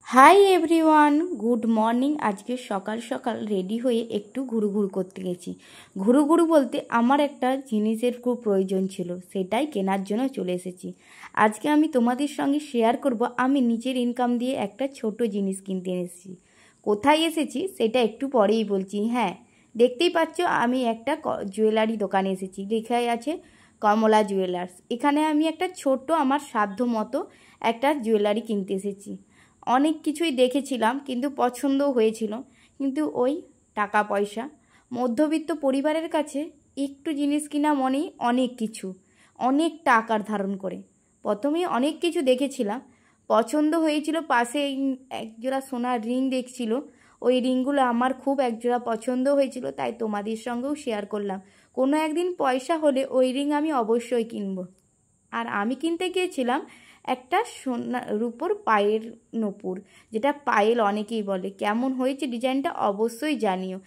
Hi everyone, good morning. আজকে সকাল সকাল রেডি হয়ে একটু ঘুরুঘুরু করতে গেছি। ঘুরুঘুরু বলতে আমার একটা জিনিসের খুব প্রয়োজন ছিল, সেটাই কেনার জন্য চলে এসেছি। আজকে আমি তোমাদের সঙ্গে শেয়ার করব আমি নিজের ইনকাম দিয়ে একটা ছোট জিনিস কিনতে এসেছি। কোথায় এসেছি সেটা একটু পরেই বলছি। হ্যাঁ, দেখতেই পাচ্ছ আমি একটা জুয়েলারি দোকানে এসেছি, লেখাই আছে কমলা জুয়েলার্স। এখানে আমি একটা ছোট আমার সাধ্য মতো একটা জুয়েলারি কিনতে এসেছি। অনেক কিছুই দেখেছিলাম কিন্তু পছন্দও হয়েছিল, কিন্তু ওই টাকা পয়সা, মধ্যবিত্ত পরিবারের কাছে একটু জিনিস কিনা মনেই অনেক কিছু, অনেক টাকার ধারণ করে। প্রথমেই অনেক কিছু দেখেছিলাম, পছন্দ হয়েছিল। পাশে একজোড়া সোনার রিং দেখছিল, ওই রিংগুলো আমার খুব একজোড়া পছন্দ হয়েছিল, তাই তোমাদের সঙ্গেও শেয়ার করলাম। কোনো একদিন পয়সা হলে ওই রিং আমি অবশ্যই কিনবো। আর আমি কিনতে গিয়েছিলাম একটা সোনা রূপোর পায়ের নূপুর, যেটা পায়েল অনেকেই বলে। কেমন হয়েছে ডিজাইনটা অবশ্যই জানিও।